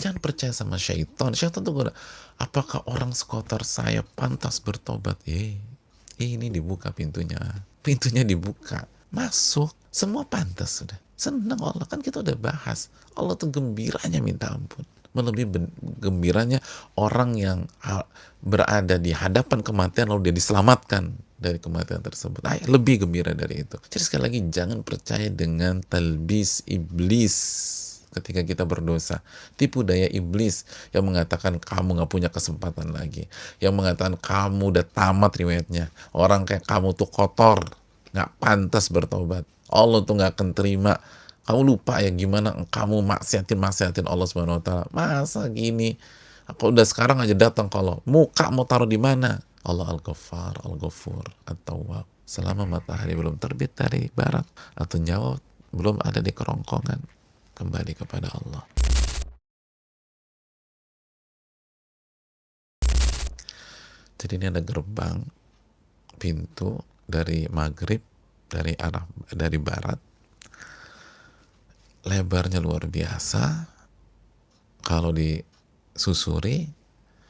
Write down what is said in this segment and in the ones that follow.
Jangan percaya sama syaitan. Syaitan tuh goda. Apakah orang sekotor saya pantas bertobat? Ini dibuka pintunya. Pintunya dibuka. Masuk. Semua pantas sudah. Senang Allah. Kan kita udah bahas. Allah tuh gembiranya minta ampun. Melebihi gembiranya orang yang berada di hadapan kematian lalu dia diselamatkan dari kematian tersebut. Lebih gembira dari itu. Jadi sekali lagi jangan percaya dengan talbis iblis ketika kita berdosa. Tipu daya iblis yang mengatakan kamu gak punya kesempatan lagi, yang mengatakan kamu udah tamat riwayatnya, orang kayak kamu tuh kotor, gak pantas bertobat, Allah tuh gak akan terima. Kamu lupa ya gimana kamu maksiatin Allah Subhanahu wa taala. Masa gini? Aku udah sekarang aja datang kalau muka mau taruh di mana? Allah Al-Ghaffar, Al-Ghafur, At-Tawwab. Selama matahari belum terbit dari barat atau nyawa belum ada di kerongkongan, kembali kepada Allah. Jadi ini ada gerbang, pintu dari maghrib, dari barat, lebarnya luar biasa. Kalau disusuri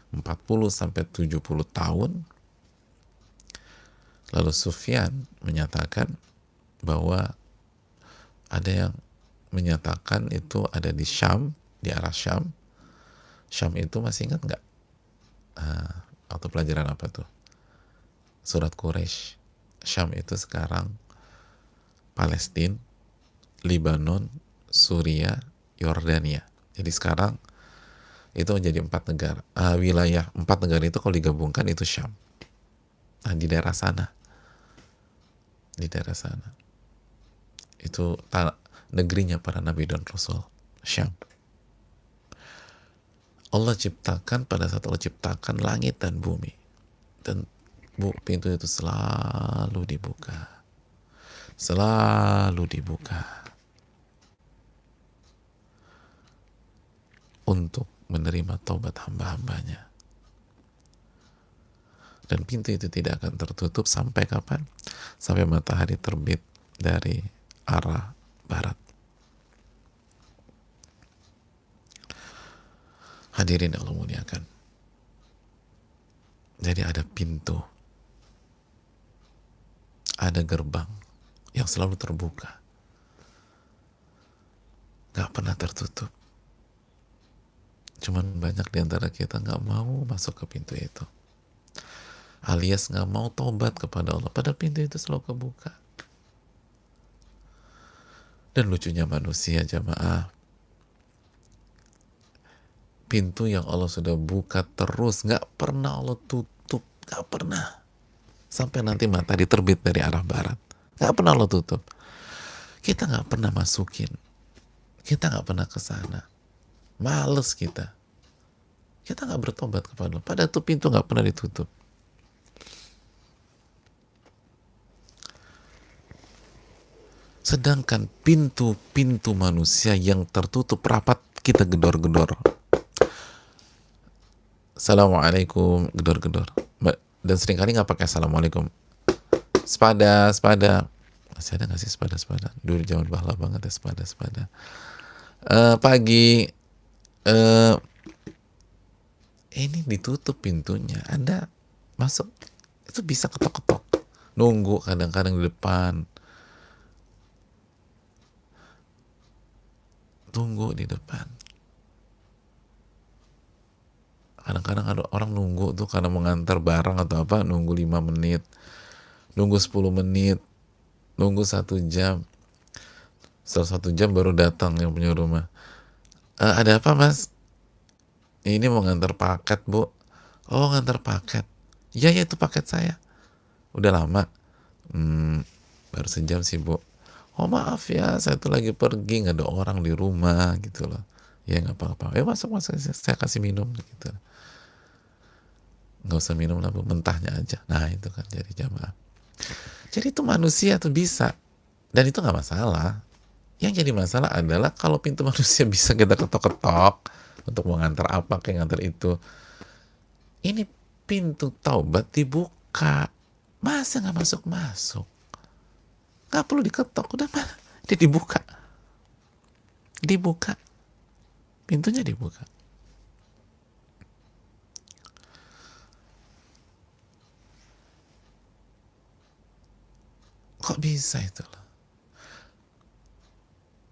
40-70 tahun. Lalu Sufyan menyatakan bahwa ada yang menyatakan itu ada di Syam, di arah Syam. Syam itu masih ingat nggak? Atau pelajaran apa tuh? Surat Quraisy. Syam itu sekarang Palestina, Lebanon, Suriah, Yordania. Jadi sekarang itu menjadi 4 negara. Wilayah 4 negara itu kalau digabungkan itu Syam. Nah, di daerah sana. Itu negerinya para nabi dan rasul, Syam. Allah ciptakan, pada saat Allah ciptakan langit dan bumi, dan pintu itu selalu dibuka untuk menerima taubat hamba-hambanya. Dan pintu itu tidak akan tertutup sampai kapan? Sampai matahari terbit dari arah barat. Hadirin Allah muliakan. Jadi ada pintu, ada gerbang yang selalu terbuka, gak pernah tertutup. Cuman banyak di antara kita gak mau masuk ke pintu itu, alias gak mau tobat kepada Allah, padahal pintu itu selalu kebuka. Dan lucunya manusia, jamaah, pintu yang Allah sudah buka terus, gak pernah Allah tutup, gak pernah. Sampai nanti matahari terbit dari arah barat, gak pernah Allah tutup. Kita gak pernah masukin, kita gak pernah kesana, males kita gak bertobat kepada Allah, padahal itu pintu gak pernah ditutup. Sedangkan pintu-pintu manusia yang tertutup rapat kita gedor-gedor. Assalamualaikum, gedor-gedor. Dan seringkali nggak pakai assalamualaikum. Sepada. Masih ada nggak sih sepada? Dulu zaman bahla banget ya sepada. Pagi. Ini ditutup pintunya. Anda masuk itu bisa ketok-ketok. Nunggu kadang-kadang di depan. Tunggu di depan. Kadang-kadang ada orang nunggu tuh karena mengantar barang atau apa, nunggu 5 menit, nunggu 10 menit, nunggu 1 jam. Setelah 1 jam baru datang yang punya rumah. Ada apa mas? Ini mau ngantar paket bu. Oh ngantar paket. Ya itu paket saya. Udah lama. Baru sejam sih bu. Oh maaf ya, saya tuh lagi pergi, nggak ada orang di rumah gitu loh. Ya nggak apa-apa. Masuk, saya kasih minum gitu. Nggak usah minum lah bu, mentahnya aja. Nah itu kan jadi jamaah. Jadi itu manusia tuh bisa, dan itu nggak masalah. Yang jadi masalah adalah kalau pintu manusia bisa kita ketok-ketok untuk mengantar apa, kayak ngantar itu. Ini pintu taubat dibuka, masa nggak masuk? Nggak perlu diketok, udah mah dia dibuka, pintunya dibuka. Kok bisa itu loh?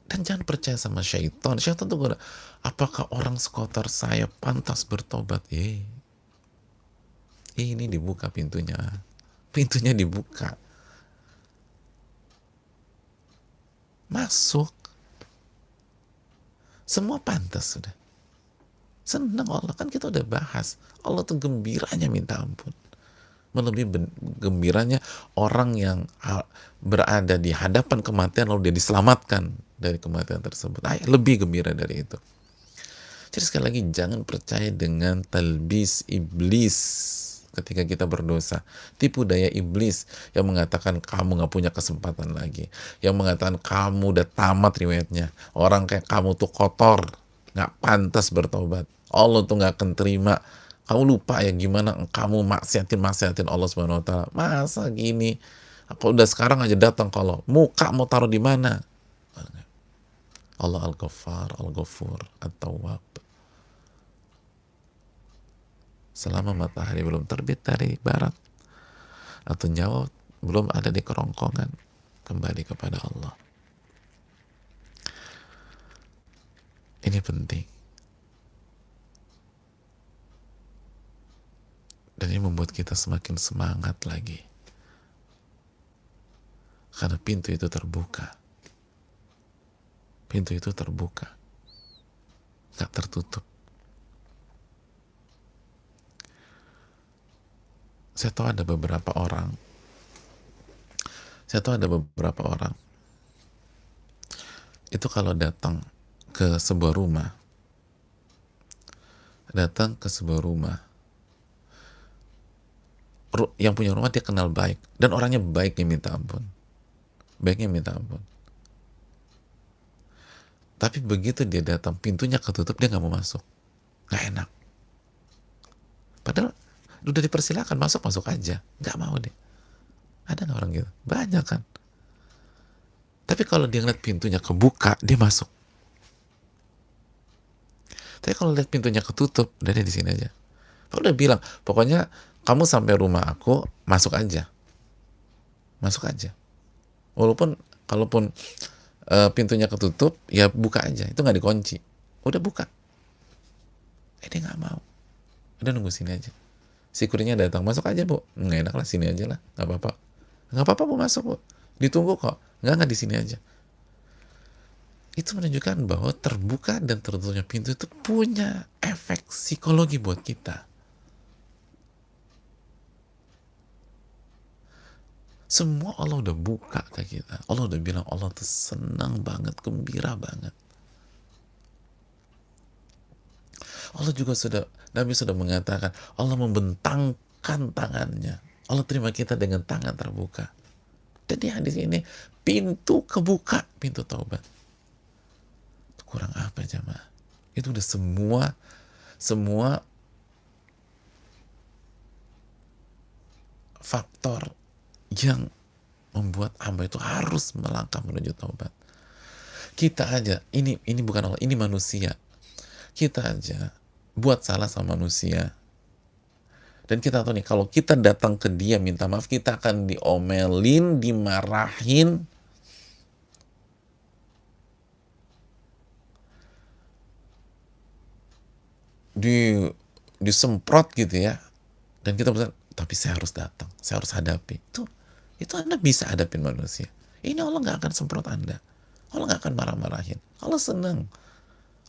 Dan jangan percaya sama syaitan. Syaitan tuh gak, apakah orang sekotor saya pantas bertobat? Ini dibuka pintunya. Pintunya dibuka. Masuk. Semua pantas sudah. Senang Allah, kan kita udah bahas. Allah tuh gembiranya minta ampun. Melebihi gembiranya orang yang berada di hadapan kematian lalu dia diselamatkan dari kematian tersebut. Lebih gembira dari itu. Jadi sekali lagi, jangan percaya dengan talbis iblis ketika kita berdosa. Tipu daya iblis yang mengatakan kamu gak punya kesempatan lagi, yang mengatakan kamu udah tamat riwayatnya, orang kayak kamu tuh kotor, gak pantas bertobat, Allah tuh gak akan terima. Kamu lupa ya gimana kamu maksiatin Allah Subhanahu wa taala. Masa gini? Aku udah sekarang aja datang, kalau muka mau taruh di mana? Allah Al-Ghaffar, Al-Ghafur, At-Tawwab. Selama matahari belum terbit dari barat atau nyawa belum ada di kerongkongan, kembali kepada Allah. Ini penting. Dan ini membuat kita semakin semangat lagi. Karena pintu itu terbuka. Pintu itu terbuka. Gak tertutup. Saya tahu ada beberapa orang itu kalau datang ke sebuah rumah, yang punya rumah dia kenal baik, dan orangnya baiknya minta ampun. Tapi begitu dia datang, pintunya ketutup, dia nggak mau masuk, nggak enak. Padahal udah dipersilakan masuk aja, nggak mau deh. Ada nggak orang gitu? Banyak kan. Tapi kalau dia ngeliat pintunya kebuka, dia masuk. Tapi kalau lihat pintunya ketutup, udah deh di sini aja. Udah bilang, pokoknya kamu sampai rumah aku, masuk aja. Walaupun, kalaupun pintunya ketutup, ya buka aja. Itu nggak dikunci. Udah buka. Dia nggak mau. Udah nunggu sini aja. Si kurirnya datang, masuk aja bu. Nggak enak lah, sini aja lah. Nggak apa-apa bu, masuk bu. Ditunggu kok. Nggak di sini aja. Itu menunjukkan bahwa terbuka dan tertutupnya pintu itu punya efek psikologi buat kita. Semua Allah udah buka ke kita. Allah udah bilang, Allah tuh senang banget, gembira banget. Allah juga Nabi sudah mengatakan, Allah membentangkan tangannya. Allah terima kita dengan tangan terbuka. Dan di hadis ini, pintu kebuka, pintu taubat. Kurang apa jamaah? Itu udah semua faktor yang membuat hamba itu harus melangkah menuju taubat. Kita aja, ini bukan Allah, ini manusia. Kita aja buat salah sama manusia. Dan kita tahu nih, kalau kita datang ke dia minta maaf, kita akan diomelin, dimarahin. Disemprot gitu ya. Dan kita berkata, tapi saya harus datang, saya harus hadapi. Itu Anda bisa hadapin manusia. Ini Allah nggak akan semprot Anda. Allah nggak akan marah-marahin. Allah senang.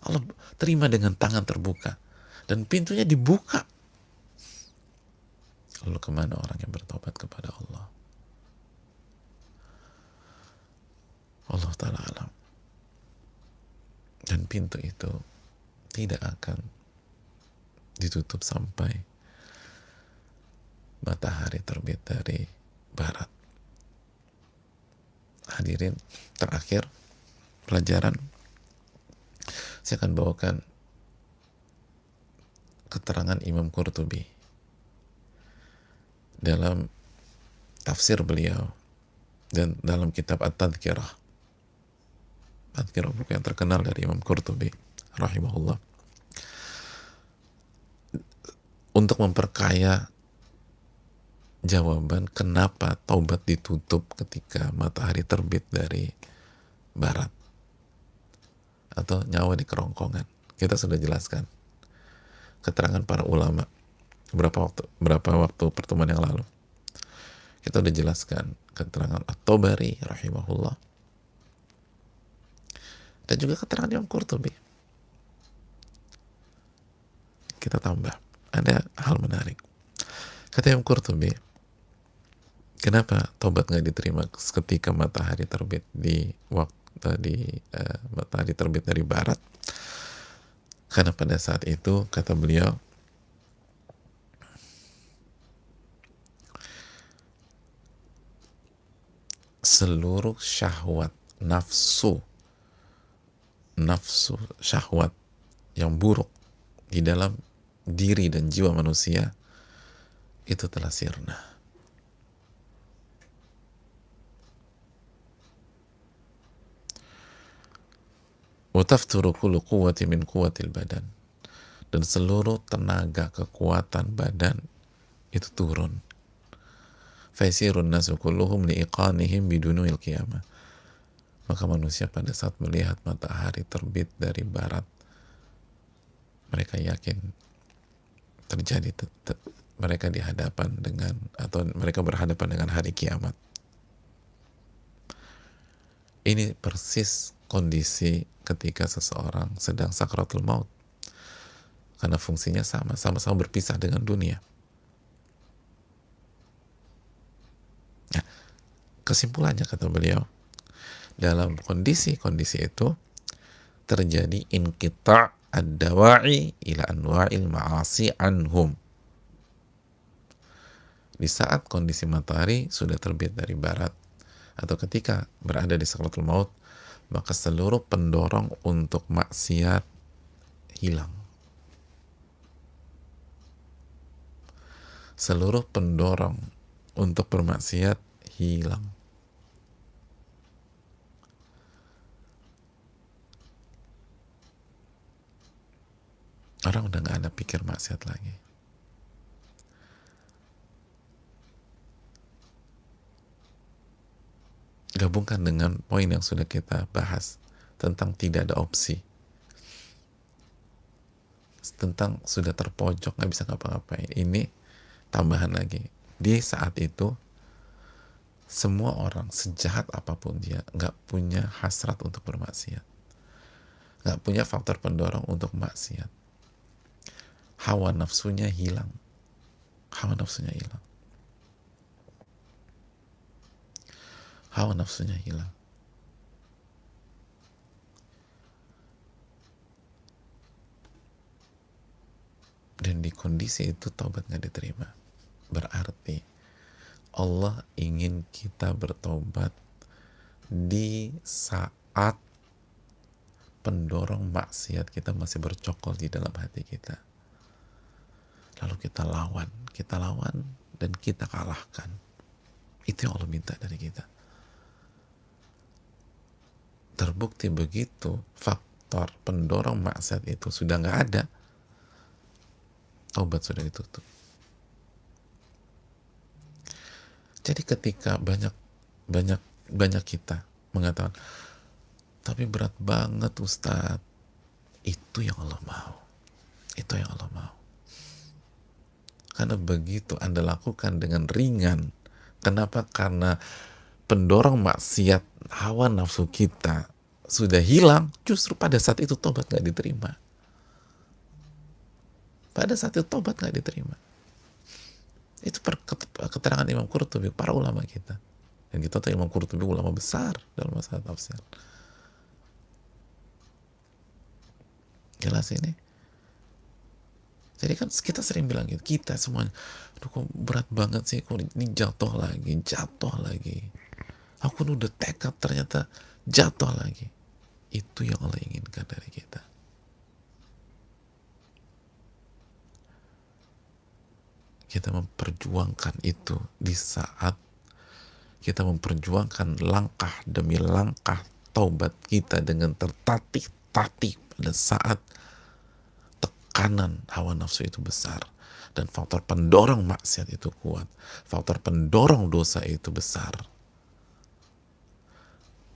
Allah terima dengan tangan terbuka. Dan pintunya dibuka. Lalu kemana orang yang bertobat kepada Allah? Allah Ta'ala alam. Dan pintu itu tidak akan ditutup sampai matahari terbit dari barat. Hadirin, terakhir pelajaran, saya akan bawakan keterangan Imam Qurtubi dalam tafsir beliau dan dalam kitab At-Tadhkirah, buku yang terkenal dari Imam Qurtubi rahimahullah, untuk memperkaya jawaban kenapa taubat ditutup ketika matahari terbit dari barat atau nyawa di kerongkongan. Kita sudah jelaskan keterangan para ulama berapa waktu pertemuan yang lalu. Kita udah jelaskan keterangan At-Tabari rahimahullah dan juga keterangan Imam Qurtubi. Kita tambah, ada hal menarik. Kata Imam Qurtubi, kenapa taubat nggak diterima ketika matahari terbit matahari terbit dari barat? Karena pada saat itu, kata beliau, seluruh syahwat nafsu syahwat yang buruk di dalam diri dan jiwa manusia itu telah sirna. Wa tafturu kullu quwwati min quwwatil badan, dan seluruh tenaga kekuatan badan itu turun. Faisirun nasu kulluhum liiqanihim bidunuil qiyamah. Maka manusia pada saat melihat matahari terbit dari barat, mereka yakin terjadi mereka dihadapan dengan, atau mereka berhadapan dengan hari kiamat. Ini persis kondisi ketika seseorang sedang sakratul maut, karena fungsinya sama-sama berpisah dengan dunia. Nah, kesimpulannya kata beliau, dalam kondisi-kondisi itu terjadi inqita' ad-dawa'i ila anwa'il ma'asi anhum. Di saat kondisi matahari sudah terbit dari barat atau ketika berada di sakratul maut, maka seluruh pendorong untuk maksiat hilang. Seluruh pendorong untuk bermaksiat hilang. Orang udah gak ada pikir maksiat lagi. Gabungkan dengan poin yang sudah kita bahas tentang tidak ada opsi, tentang sudah terpojok, gak bisa ngapa-ngapain. Ini tambahan lagi, di saat itu semua orang sejahat apapun dia gak punya hasrat untuk bermaksiat, gak punya faktor pendorong untuk maksiat. Hawa nafsunya hilang. Hawa nafsunya hilang. Hawa nafsunya hilang. Dan di kondisi itu taubat gak diterima. Berarti Allah ingin kita bertobat di saat pendorong maksiat kita masih bercokol di dalam hati kita. Lalu kita lawan dan kita kalahkan. Itu yang Allah minta dari kita. Terbukti begitu faktor pendorong maksiat itu sudah nggak ada, taubat sudah ditutup. Jadi ketika banyak kita mengatakan, tapi berat banget Ustadz, itu yang Allah mau. Itu yang Allah mau. Karena begitu Anda lakukan dengan ringan. Kenapa? Karena pendorong maksiat hawa nafsu kita sudah hilang, justru pada saat itu tobat gak diterima. Pada saat itu tobat gak diterima. Itu keterangan Imam Qurtubi, para ulama kita. Dan kita tahu Imam Qurtubi ulama besar dalam masalah tafsir. Jelas ini? Jadi kan kita sering bilang gitu, kita semuanya, aduh kok berat banget sih, kok ini jatuh lagi. Aku udah tekad ternyata jatuh lagi. Itu yang Allah inginkan dari kita. Kita memperjuangkan itu di saat kita memperjuangkan langkah demi langkah taubat kita dengan tertatih-tatih pada saat tekanan hawa nafsu itu besar, dan faktor pendorong maksiat itu kuat, faktor pendorong dosa itu besar,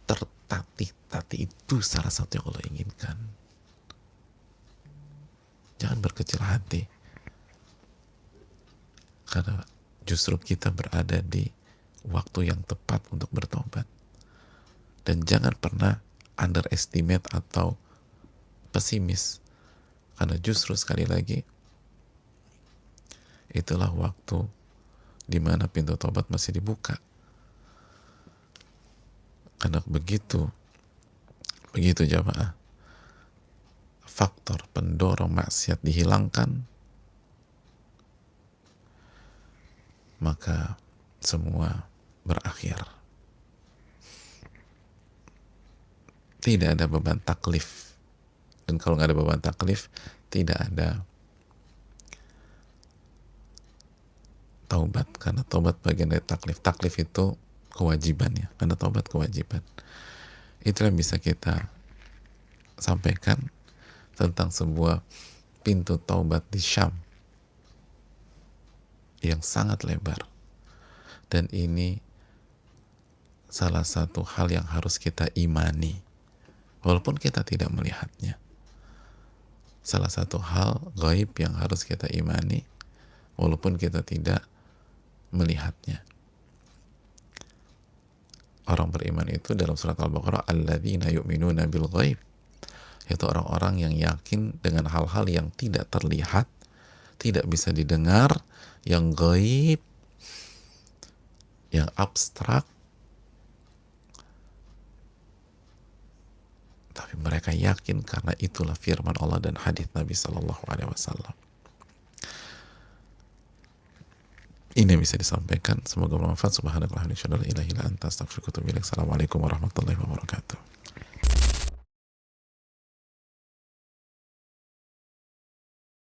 tertatih-tatih itu salah satu yang Allah inginkan. Jangan berkecil hati, karena justru kita berada di waktu yang tepat untuk bertobat. Dan jangan pernah underestimate atau pesimis, karena justru sekali lagi itulah waktu di mana pintu tobat masih dibuka. Karena begitu jamaah, faktor pendorong maksiat dihilangkan, maka semua berakhir. Tidak ada beban taklif, dan kalau nggak ada beban taklif, tidak ada taubat, karena taubat bagian dari taklif. Taklif itu kewajiban ya, karena taubat kewajiban. Itulah yang bisa kita sampaikan tentang sebuah pintu taubat di Syam yang sangat lebar, dan ini salah satu hal yang harus kita imani walaupun kita tidak melihatnya. Salah satu hal gaib yang harus kita imani walaupun kita tidak melihatnya. Orang beriman itu dalam surat Al-Baqarah, alladzina yu'minuna bil ghaib, yaitu orang-orang yang yakin dengan hal-hal yang tidak terlihat, tidak bisa didengar, yang gaib, yang abstrak, tapi mereka yakin karena itulah firman Allah dan hadis Nabi Sallallahu Alaihi Wasallam. Ini yang bisa disampaikan, semoga bermanfaat. Subhanallah, la ilaha illa anta, astaghfiruka wa atubu ilaik. Assalamualaikum warahmatullahi wabarakatuh.